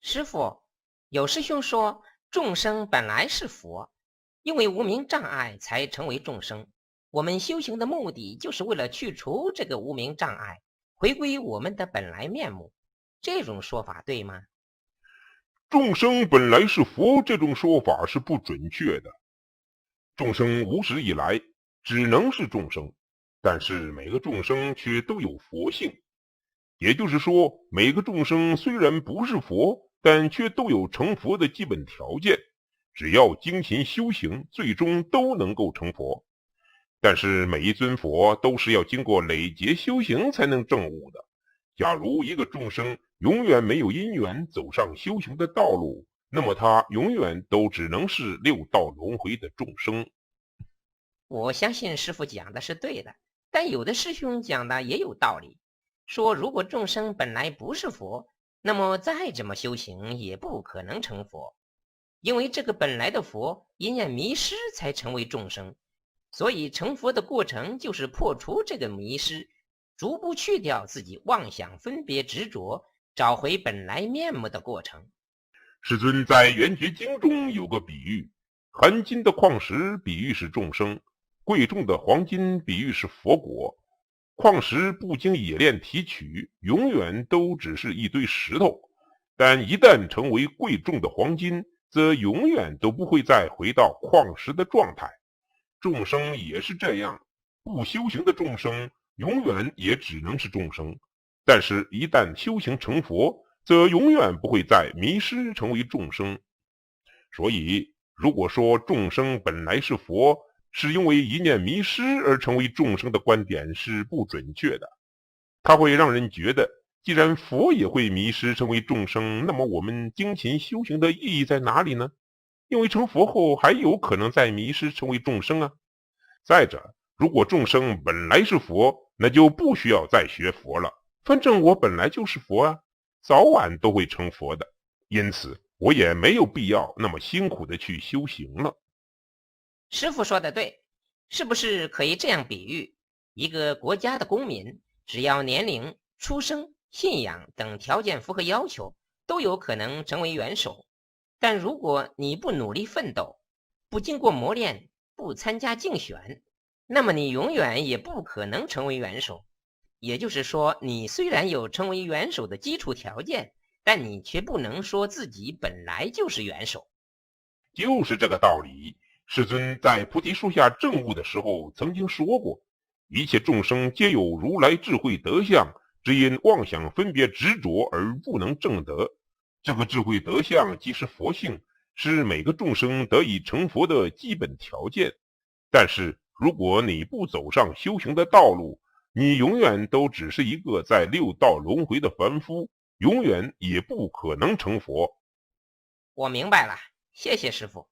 师傅，有师兄说众生本来是佛，因为无明障碍才成为众生。我们修行的目的就是为了去除这个无明障碍，回归我们的本来面目。这种说法对吗？众生本来是佛，这种说法是不准确的。众生无始以来只能是众生，但是每个众生却都有佛性。也就是说，每个众生虽然不是佛，但却都有成佛的基本条件，只要精勤修行，最终都能够成佛。但是每一尊佛都是要经过累劫修行才能证悟的。假如一个众生永远没有因缘走上修行的道路，那么他永远都只能是六道轮回的众生。我相信师傅讲的是对的，但有的师兄讲的也有道理，说如果众生本来不是佛，那么再怎么修行也不可能成佛，因为这个本来的佛一念迷失才成为众生。所以成佛的过程就是破除这个迷失，逐步去掉自己妄想分别执着，找回本来面目的过程。世尊在圆觉经中有个比喻，含金的矿石比喻是众生，贵重的黄金比喻是佛果。矿石不经冶炼提取，永远都只是一堆石头，但一旦成为贵重的黄金，则永远都不会再回到矿石的状态。众生也是这样，不修行的众生永远也只能是众生，但是一旦修行成佛，则永远不会再迷失成为众生。所以如果说众生本来是佛，是因为一念迷失而成为众生的观点是不准确的。它会让人觉得，既然佛也会迷失成为众生，那么我们精勤修行的意义在哪里呢？因为成佛后还有可能再迷失成为众生啊。再者，如果众生本来是佛，那就不需要再学佛了，反正我本来就是佛啊，早晚都会成佛的，因此我也没有必要那么辛苦的去修行了。师傅说的对，是不是可以这样比喻，一个国家的公民只要年龄、出生、信仰等条件符合要求，都有可能成为元首。但如果你不努力奋斗，不经过磨练，不参加竞选，那么你永远也不可能成为元首。也就是说，你虽然有成为元首的基础条件，但你却不能说自己本来就是元首。就是这个道理。世尊在菩提树下证悟的时候曾经说过，一切众生皆有如来智慧德相，只因妄想分别执着而不能证得。这个智慧德相即是佛性，是每个众生得以成佛的基本条件。但是如果你不走上修行的道路，你永远都只是一个在六道轮回的凡夫，永远也不可能成佛。我明白了，谢谢师傅。